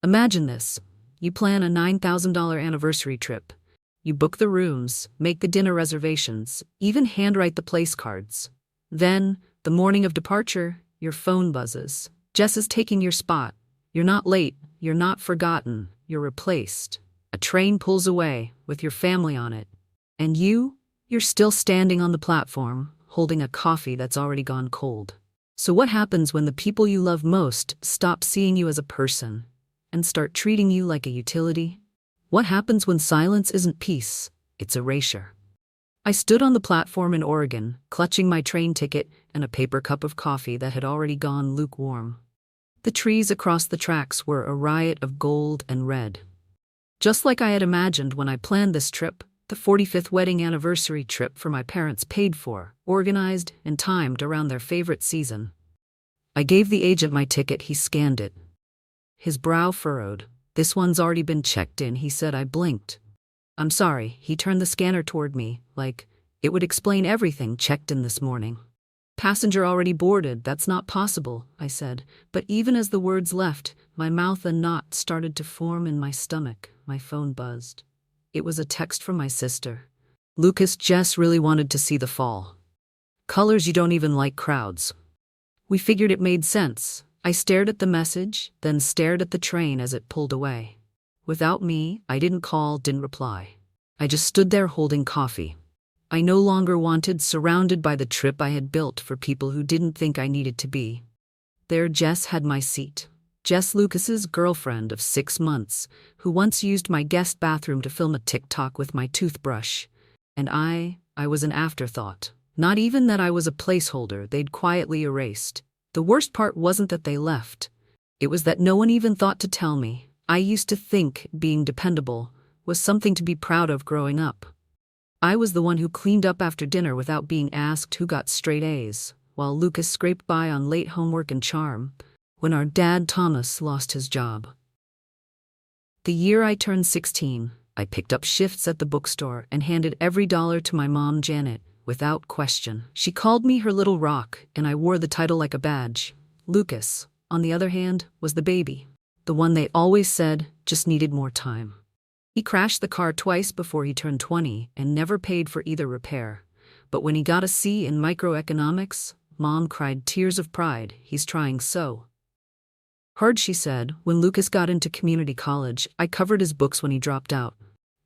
Imagine this. You plan a $9,000 anniversary trip. You book the rooms, make the dinner reservations, even handwrite the place cards. Then, the morning of departure, your phone buzzes. Jess is taking your spot. You're not late, you're not forgotten, you're replaced. A train pulls away, with your family on it. And you're still standing on the platform, holding a coffee that's already gone cold. So what happens when the people you love most stop seeing you as a person and start treating you like a utility? What happens when silence isn't peace, it's erasure? I stood on the platform in Oregon, clutching my train ticket and a paper cup of coffee that had already gone lukewarm. The trees across the tracks were a riot of gold and red. Just like I had imagined when I planned this trip, the 45th wedding anniversary trip for my parents paid for, organized, and timed around their favorite season. I gave the agent my ticket, he scanned it. His brow furrowed. "This one's already been checked in," he said. I blinked. "I'm sorry," he turned the scanner toward me, like it would explain everything. "Checked in this morning." "Passenger already boarded, that's not possible," I said. But even as the words left my mouth, a knot started to form in my stomach. My phone buzzed. It was a text from my sister. "Lucas, Jess really wanted to see the fall. Colors you don't even like, crowds." We figured it made sense. I stared at the message, then stared at the train as it pulled away. Without me, I didn't call, didn't reply. I just stood there holding coffee. I no longer wanted, surrounded by the trip I had built for people who didn't think I needed to be. There Jess had my seat. Jess, Lucas's girlfriend of 6 months, who once used my guest bathroom to film a TikTok with my toothbrush. And I was an afterthought. Not even that I was a placeholder they'd quietly erased. The worst part wasn't that they left. It was that no one even thought to tell me. I used to think being dependable was something to be proud of growing up. I was the one who cleaned up after dinner without being asked, who got straight A's, while Lucas scraped by on late homework and charm, when our dad Thomas lost his job. The year I turned 16, I picked up shifts at the bookstore and handed every dollar to my mom, Janet, without question. She called me her little rock, and I wore the title like a badge. Lucas, on the other hand, was the baby. The one they always said just needed more time. He crashed the car twice before he turned 20 and never paid for either repair. But when he got a C in microeconomics, Mom cried tears of pride. "He's trying so hard," she said. When Lucas got into community college, I covered his books when he dropped out.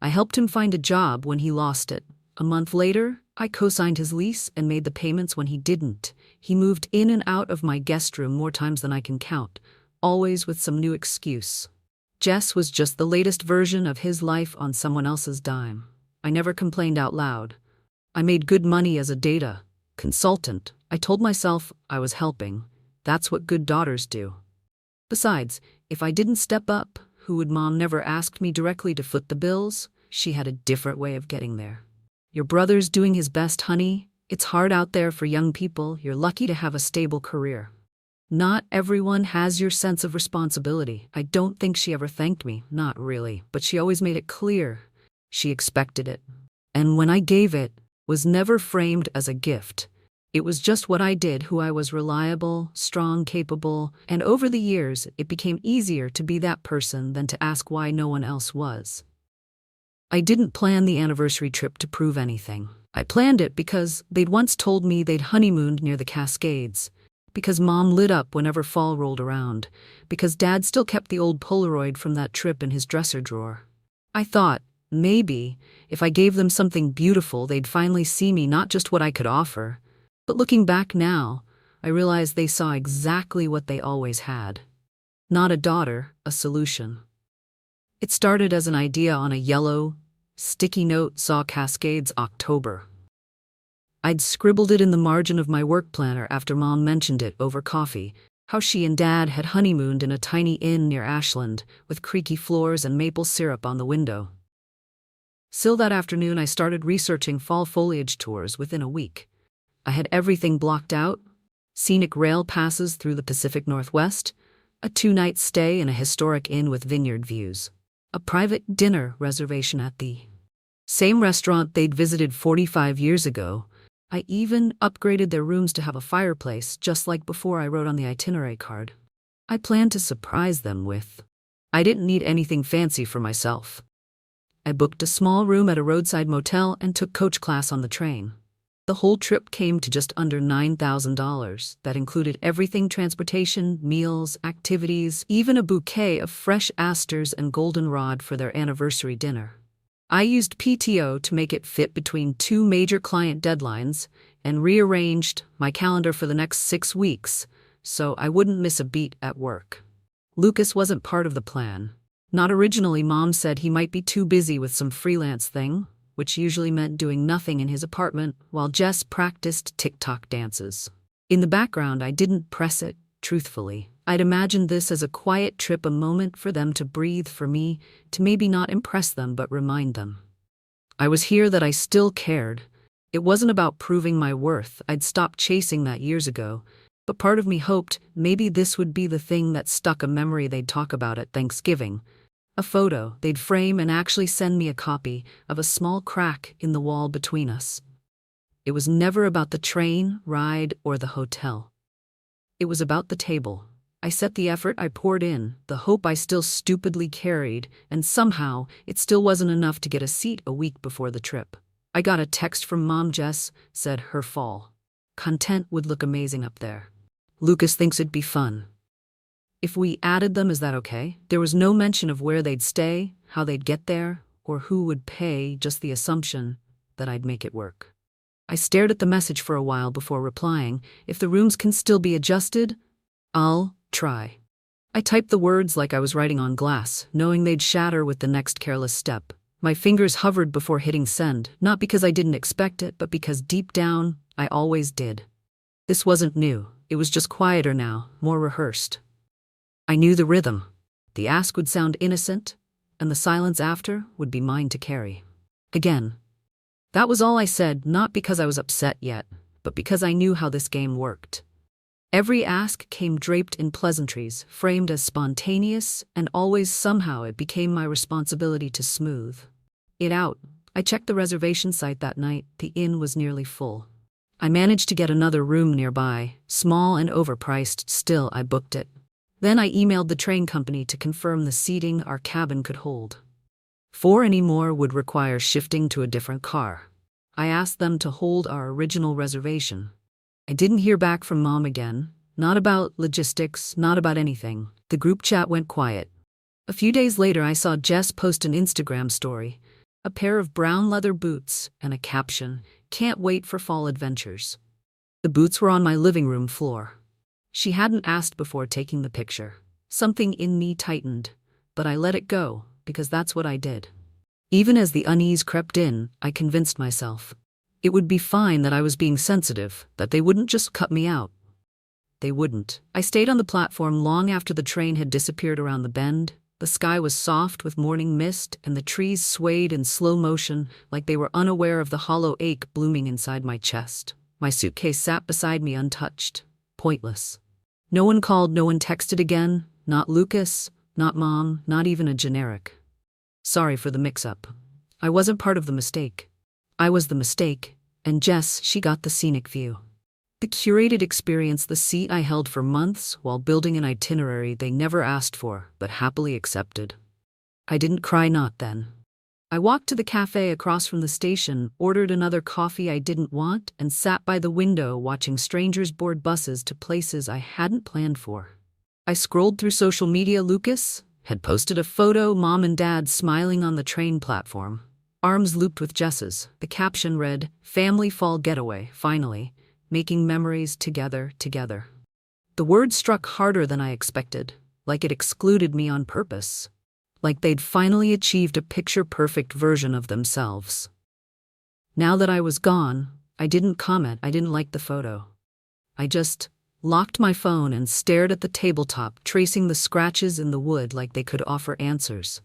I helped him find a job when he lost it. A month later, I co-signed his lease and made the payments when he didn't. He moved in and out of my guest room more times than I can count, always with some new excuse. Jess was just the latest version of his life on someone else's dime. I never complained out loud. I made good money as a data consultant. I told myself I was helping. That's what good daughters do. Besides, if I didn't step up, who would? Mom never asked me directly to foot the bills. She had a different way of getting there. "Your brother's doing his best, honey. It's hard out there for young people. You're lucky to have a stable career. Not everyone has your sense of responsibility." I don't think she ever thanked me, not really, but she always made it clear she expected it. And when I gave it, was never framed as a gift. It was just what I did, who I was: reliable, strong, capable, and over the years it became easier to be that person than to ask why no one else was. I didn't plan the anniversary trip to prove anything. I planned it because they'd once told me they'd honeymooned near the Cascades, because Mom lit up whenever fall rolled around, because Dad still kept the old Polaroid from that trip in his dresser drawer. I thought, maybe, if I gave them something beautiful, they'd finally see me, not just what I could offer. But looking back now, I realize they saw exactly what they always had. Not a daughter, a solution. It started as an idea on a yellow, sticky note. Saw Cascades, October. I'd scribbled it in the margin of my work planner after Mom mentioned it over coffee, how she and Dad had honeymooned in a tiny inn near Ashland, with creaky floors and maple syrup on the window. Still that afternoon I started researching fall foliage tours. Within a week, I had everything blocked out: scenic rail passes through the Pacific Northwest, a 2-night stay in a historic inn with vineyard views, a private dinner reservation at the same restaurant they'd visited 45 years ago. I even upgraded their rooms to have a fireplace, just like before I wrote on the itinerary card. I planned to surprise them with I didn't need anything fancy for myself. I booked a small room at a roadside motel and took coach class on the train. The whole trip came to just under $9,000. That included everything: transportation, meals, activities, even a bouquet of fresh asters and goldenrod for their anniversary dinner. I used PTO to make it fit between two major client deadlines and rearranged my calendar for the next 6 weeks so I wouldn't miss a beat at work. Lucas wasn't part of the plan. Not originally. Mom said he might be too busy with some freelance thing, which usually meant doing nothing in his apartment while Jess practiced TikTok dances. In the background, I didn't press it, truthfully. I'd imagined this as a quiet trip, a moment for them to breathe, for me to maybe not impress them but remind them I was here, that I still cared. It wasn't about proving my worth. I'd stopped chasing that years ago, but part of me hoped maybe this would be the thing that stuck, a memory they'd talk about at Thanksgiving. A photo they'd frame and actually send me a copy of a small crack in the wall between us. It was never about the train ride or the hotel. It was about the table. I set the effort I poured in, the hope I still stupidly carried, and somehow it still wasn't enough to get a seat a week before the trip. I got a text from Mom. Jess said her fall content would look amazing up there. Lucas thinks it'd be fun if we added them. Is that okay? There was no mention of where they'd stay, how they'd get there, or who would pay, just the assumption that I'd make it work. I stared at the message for a while before replying. If the rooms can still be adjusted, I'll try. I typed the words like I was writing on glass, knowing they'd shatter with the next careless step. My fingers hovered before hitting send, not because I didn't expect it, but because deep down, I always did. This wasn't new. It was just quieter now, more rehearsed. I knew the rhythm. The ask would sound innocent, and the silence after would be mine to carry. Again. That was all I said, not because I was upset yet, but because I knew how this game worked. Every ask came draped in pleasantries, framed as spontaneous, and always somehow it became my responsibility to smooth it out. I checked the reservation site that night. The inn was nearly full. I managed to get another room nearby, small and overpriced. Still, I booked it. Then I emailed the train company to confirm the seating our cabin could hold. 4 any more would require shifting to a different car. I asked them to hold our original reservation. I didn't hear back from Mom again, not about logistics, not about anything. The group chat went quiet. A few days later, I saw Jess post an Instagram story, a pair of brown leather boots and a caption, "Can't wait for fall adventures." The boots were on my living room floor. She hadn't asked before taking the picture. Something in me tightened, but I let it go, because that's what I did. Even as the unease crept in, I convinced myself it would be fine, that I was being sensitive, that they wouldn't just cut me out. They wouldn't. I stayed on the platform long after the train had disappeared around the bend. The sky was soft with morning mist, and the trees swayed in slow motion like they were unaware of the hollow ache blooming inside my chest. My suitcase sat beside me untouched, pointless. No one called, no one texted again, not Lucas, not Mom, not even a generic "Sorry for the mix-up." I wasn't part of the mistake. I was the mistake, and Jess, she got the scenic view. The curated experience, the seat I held for months while building an itinerary they never asked for, but happily accepted. I didn't cry, not then. I walked to the cafe across from the station, ordered another coffee I didn't want, and sat by the window watching strangers board buses to places I hadn't planned for. I scrolled through social media. Lucas had posted a photo, Mom and Dad smiling on the train platform, arms looped with Jess's. The caption read, "Family fall getaway, finally. Making memories together." The word struck harder than I expected, like it excluded me on purpose. Like they'd finally achieved a picture-perfect version of themselves. Now that I was gone, I didn't comment. I didn't like the photo. I just locked my phone and stared at the tabletop, tracing the scratches in the wood like they could offer answers.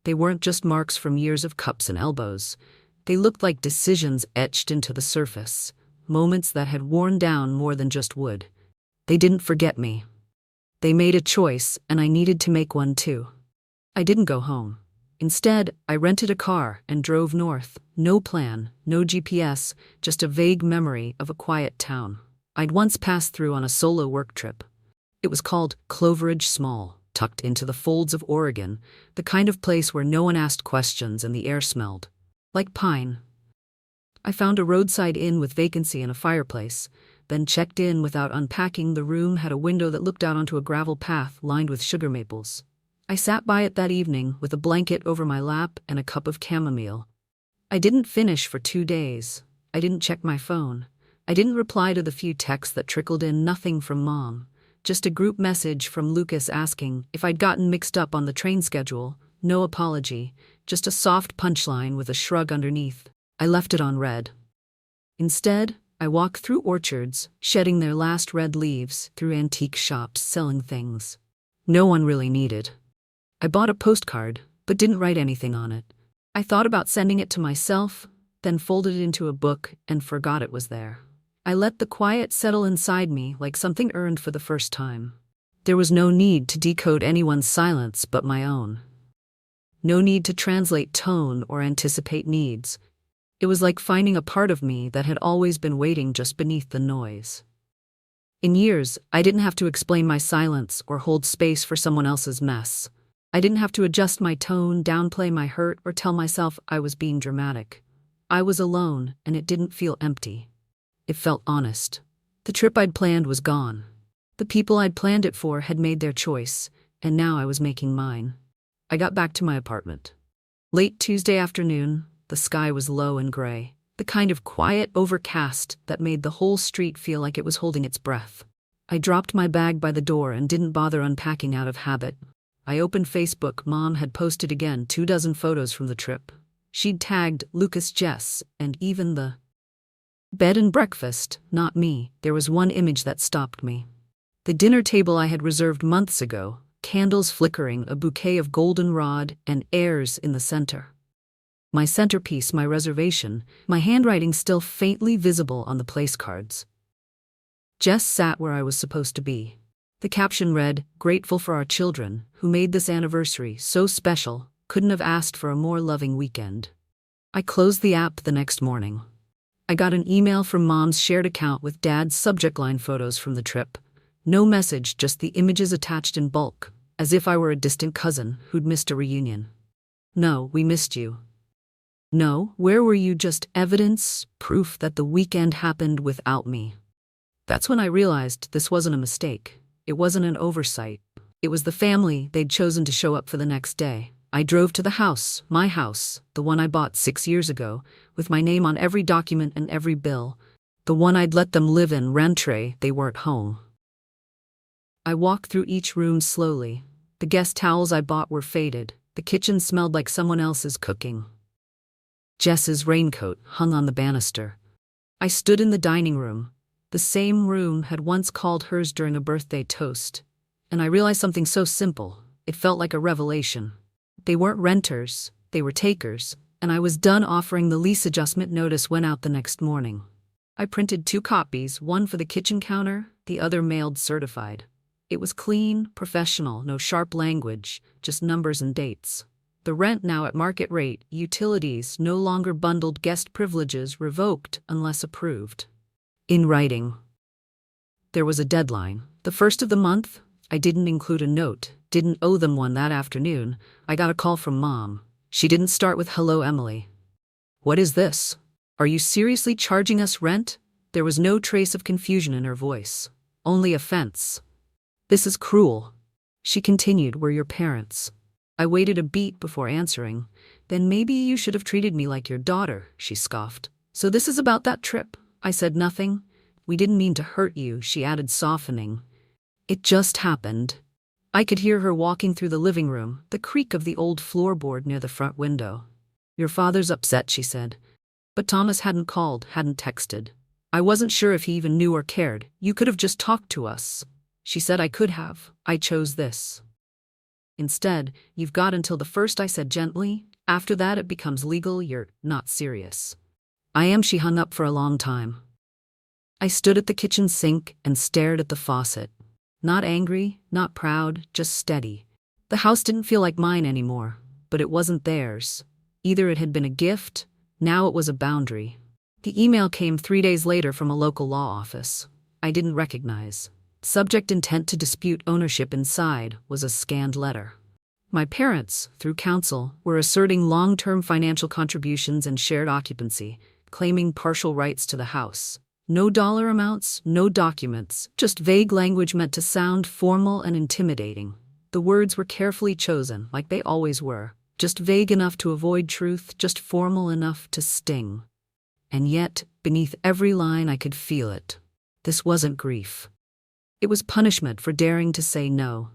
They weren't just marks from years of cups and elbows. They looked like decisions etched into the surface. Moments that had worn down more than just wood. They didn't forget me. They made a choice, and I needed to make one too. I didn't go home. Instead, I rented a car and drove north. No plan, no GPS, just a vague memory of a quiet town I'd once passed through on a solo work trip. It was called Cloveridge Small. tucked into the folds of Oregon, the kind of place where no one asked questions and the air smelled like pine. I found a roadside inn with vacancy and a fireplace, then checked in without unpacking. The room had a window that looked out onto a gravel path lined with sugar maples. I sat by it that evening with a blanket over my lap and a cup of chamomile. I didn't finish for 2 days. I didn't check my phone. I didn't reply to the few texts that trickled in. Nothing from Mom. Just a group message from Lucas asking if I'd gotten mixed up on the train schedule. No apology, just a soft punchline with a shrug underneath. I left it on red. Instead, I walked through orchards, shedding their last red leaves, through antique shops selling things no one really needed. I bought a postcard, but didn't write anything on it. I thought about sending it to myself, then folded it into a book and forgot it was there. I let the quiet settle inside me like something earned for the first time. There was no need to decode anyone's silence but my own. No need to translate tone or anticipate needs. It was like finding a part of me that had always been waiting just beneath the noise. In years, I didn't have to explain my silence or hold space for someone else's mess. I didn't have to adjust my tone, downplay my hurt, or tell myself I was being dramatic. I was alone, and it didn't feel empty. It felt honest. The trip I'd planned was gone. The people I'd planned it for had made their choice, and now I was making mine. I got back to my apartment. Late Tuesday afternoon, the sky was low and gray, the kind of quiet overcast that made the whole street feel like it was holding its breath. I dropped my bag by the door and didn't bother unpacking out of habit. I opened Facebook. Mom had posted again 24 photos from the trip. She'd tagged Lucas, Jess, and even the bed and breakfast, not me. There was one image that stopped me. The dinner table I had reserved months ago, candles flickering, a bouquet of goldenrod, and airs in the center. My centerpiece, my reservation, my handwriting still faintly visible on the place cards. Jess sat where I was supposed to be. The caption read, "Grateful for our children, who made this anniversary so special, couldn't have asked for a more loving weekend." I closed the app the next morning. I got an email from Mom's shared account with Dad's subject line photos from the trip. No message, just the images attached in bulk, as if I were a distant cousin who'd missed a reunion. "No, we missed you." "No, where were you?" "Just evidence, proof that the weekend happened without me." That's when I realized this wasn't a mistake. It wasn't an oversight. It was the family they'd chosen to show up for the next day. I drove to the house, my house, the one I bought 6 years ago, with my name on every document and every bill, the one I'd let them live in. Rentre, they weren't home. I walked through each room slowly. The guest towels I bought were faded. The kitchen smelled like someone else's cooking. Jess's raincoat hung on the banister. I stood in the dining room. The same room had once called hers during a birthday toast. And I realized something so simple. It felt like a revelation. They weren't renters, they were takers, and I was done offering. The lease adjustment notice went out the next morning. I printed 2 copies, one for the kitchen counter, the other mailed certified. It was clean, professional, no sharp language, just numbers and dates. The rent now at market rate, utilities no longer bundled, guest privileges revoked unless approved. In writing. There was a deadline. The first of the month. I didn't include a note, didn't owe them one. That afternoon, I got a call from Mom. She didn't start with "Hello, Emily. What is this? Are you seriously charging us rent?" There was no trace of confusion in her voice, only offense. "This is cruel." She continued, "We're your parents." I waited a beat before answering. "Then maybe you should have treated me like your daughter," she scoffed. "So this is about that trip?" I said nothing. "We didn't mean to hurt you," she added, softening. "It just happened." I could hear her walking through the living room, the creak of the old floorboard near the front window. "Your father's upset," she said. "But Thomas hadn't called, hadn't texted. I wasn't sure if he even knew or cared. You could have just talked to us." She said I could have. I chose this. "Instead, you've got until the 1st," I said gently. "After that it becomes legal. You're not serious." "I am." She hung up for a long time. I stood at the kitchen sink and stared at the faucet. Not angry, not proud, just steady. The house didn't feel like mine anymore, but it wasn't theirs. Either it had been a gift, now it was a boundary. The email came 3 days later from a local law office. I didn't recognize. It Subject intent to dispute ownership inside was a scanned letter. My parents, through counsel, were asserting long-term financial contributions and shared occupancy, claiming partial rights to the house. No dollar amounts, no documents, just vague language meant to sound formal and intimidating. The words were carefully chosen, like they always were, just vague enough to avoid truth, just formal enough to sting. And yet, beneath every line I could feel it. This wasn't grief. It was punishment for daring to say no.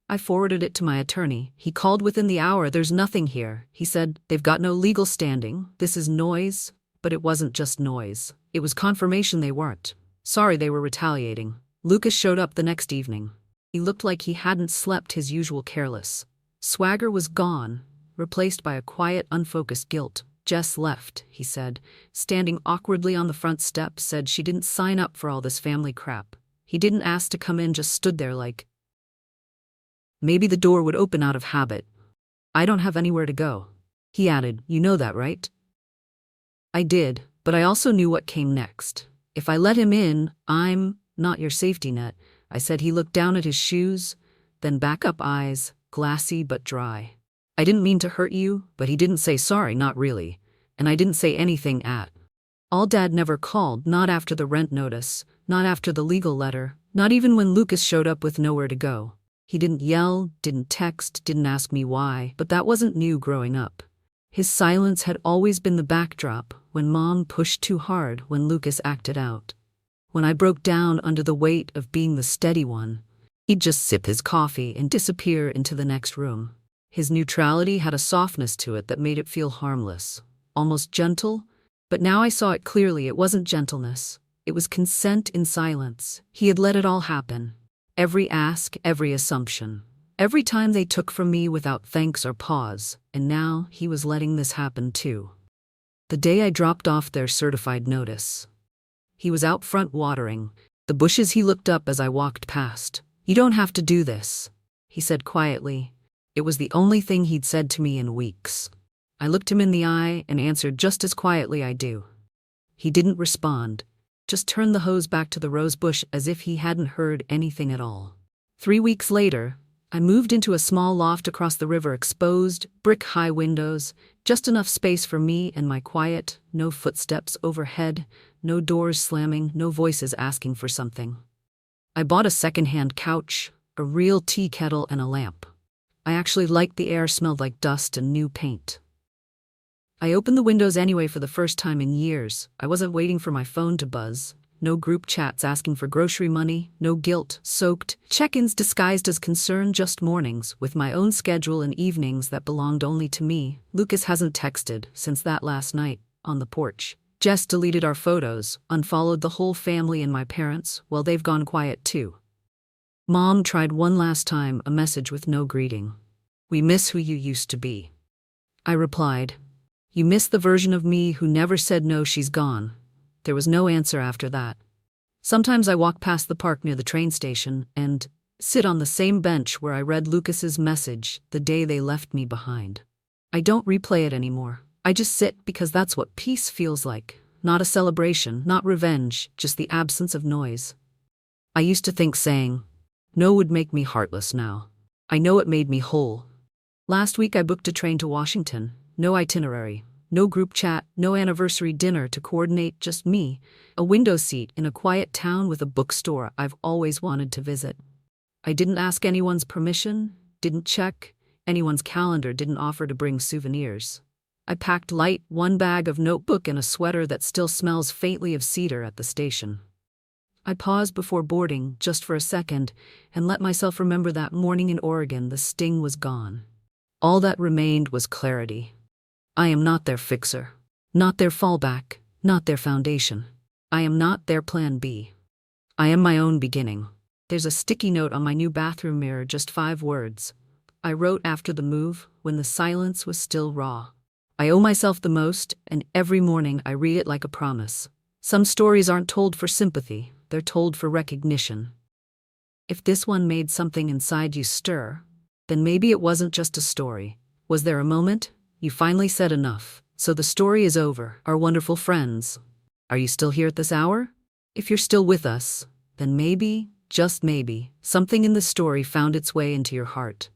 I forwarded it to my attorney. He called within the hour. "There's nothing here," he said. "They've got no legal standing. This is noise." But it wasn't just noise. It was confirmation they weren't. Sorry they were retaliating. Lucas showed up the next evening. He looked like he hadn't slept his usual careless. Swagger was gone, replaced by a quiet, unfocused guilt. "Jess left," he said, standing awkwardly on the front step, said she didn't sign up for all this family crap. He didn't ask to come in, just stood there like maybe the door would open out of habit. "I don't have anywhere to go," he added. "You know that, right?" I did, but I also knew what came next. "If I let him in, I'm not your safety net," I said. He looked down at his shoes, then back up, eyes glassy but dry. "I didn't mean to hurt you," but he didn't say sorry, not really. And I didn't say anything at all. Dad never called, not after the rent notice, not after the legal letter, not even when Lucas showed up with nowhere to go. He didn't yell, didn't text, didn't ask me why, but that wasn't new growing up. His silence had always been the backdrop when Mom pushed too hard, when Lucas acted out. When I broke down under the weight of being the steady one, he'd just sip his coffee and disappear into the next room. His neutrality had a softness to it that made it feel harmless, almost gentle, but now I saw it clearly. It wasn't gentleness. It was consent in silence. He had let it all happen. Every ask, every assumption, every time they took from me without thanks or pause, and now he was letting this happen too. The day I dropped off their certified notice, he was out front watering the bushes. He looked up as I walked past. "You don't have to do this," he said quietly. It was the only thing he'd said to me in weeks. I looked him in the eye and answered just as quietly, "I do." He didn't respond, just turned the hose back to the rose bush as if he hadn't heard anything at all. 3 weeks later, I moved into a small loft across the river, exposed, brick-high windows, just enough space for me and my quiet, no footsteps overhead, no doors slamming, no voices asking for something. I bought a second-hand couch, a real tea kettle, and a lamp. I actually liked the air, smelled like dust and new paint. I opened the windows anyway for the first time in years. I wasn't waiting for my phone to buzz. No group chats asking for grocery money, no guilt-soaked check-ins disguised as concern, just mornings with my own schedule and evenings that belonged only to me. Lucas hasn't texted since that last night on the porch. Jess deleted our photos, unfollowed the whole family and my parents. Well, they've gone quiet too. Mom tried one last time, a message with no greeting. "We miss who you used to be." I replied, "You miss the version of me who never said no, she's gone." There was no answer after that. Sometimes I walk past the park near the train station and sit on the same bench where I read Lucas's message the day they left me behind. I don't replay it anymore. I just sit because that's what peace feels like. Not a celebration, not revenge, just the absence of noise. I used to think saying no would make me heartless. Now I know it made me whole. Last week I booked a train to Washington. No itinerary, no group chat, no anniversary dinner to coordinate, just me, a window seat in a quiet town with a bookstore I've always wanted to visit. I didn't ask anyone's permission, didn't check anyone's calendar, didn't offer to bring souvenirs. I packed light, one bag of notebook and a sweater that still smells faintly of cedar at the station. I paused before boarding, just for a second, and let myself remember that morning in Oregon. The sting was gone. All that remained was clarity. I am not their fixer, not their fallback, not their foundation. I am not their plan B. I am my own beginning. There's a sticky note on my new bathroom mirror, just 5 words. I wrote after the move, when the silence was still raw. I owe myself the most, and every morning I read it like a promise. Some stories aren't told for sympathy, they're told for recognition. If this one made something inside you stir, then maybe it wasn't just a story. Was there a moment you finally said enough? So the story is over. Our wonderful friends, are you still here at this hour? If you're still with us, then maybe, just maybe, something in the story found its way into your heart.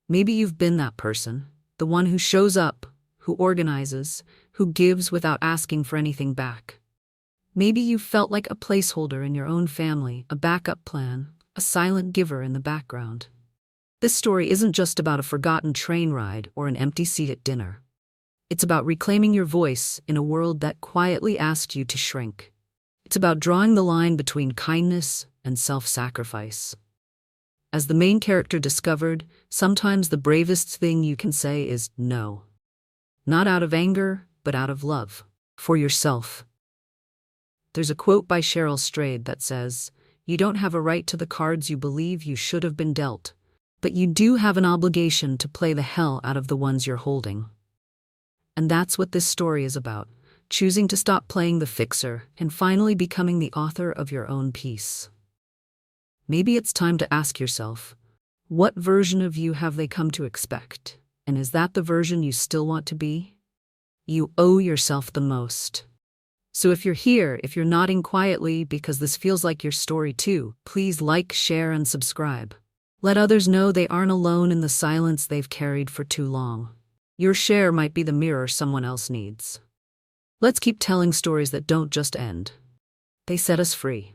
Maybe you've been that person, the one who shows up, who organizes, who gives without asking for anything back. Maybe you felt like a placeholder in your own family, a backup plan, a silent giver in the background. This story isn't just about a forgotten train ride or an empty seat at dinner. It's about reclaiming your voice in a world that quietly asked you to shrink. It's about drawing the line between kindness and self-sacrifice. As the main character discovered, sometimes the bravest thing you can say is no. Not out of anger, but out of love. For yourself. There's a quote by Cheryl Strayed that says, "You don't have a right to the cards you believe you should have been dealt, but you do have an obligation to play the hell out of the ones you're holding." And that's what this story is about, choosing to stop playing the fixer and finally becoming the author of your own piece. Maybe it's time to ask yourself, what version of you have they come to expect? And is that the version you still want to be? You owe yourself the most. So if you're here, if you're nodding quietly because this feels like your story too, please like, share, and subscribe. Let others know they aren't alone in the silence they've carried for too long. Your share might be the mirror someone else needs. Let's keep telling stories that don't just end. They set us free.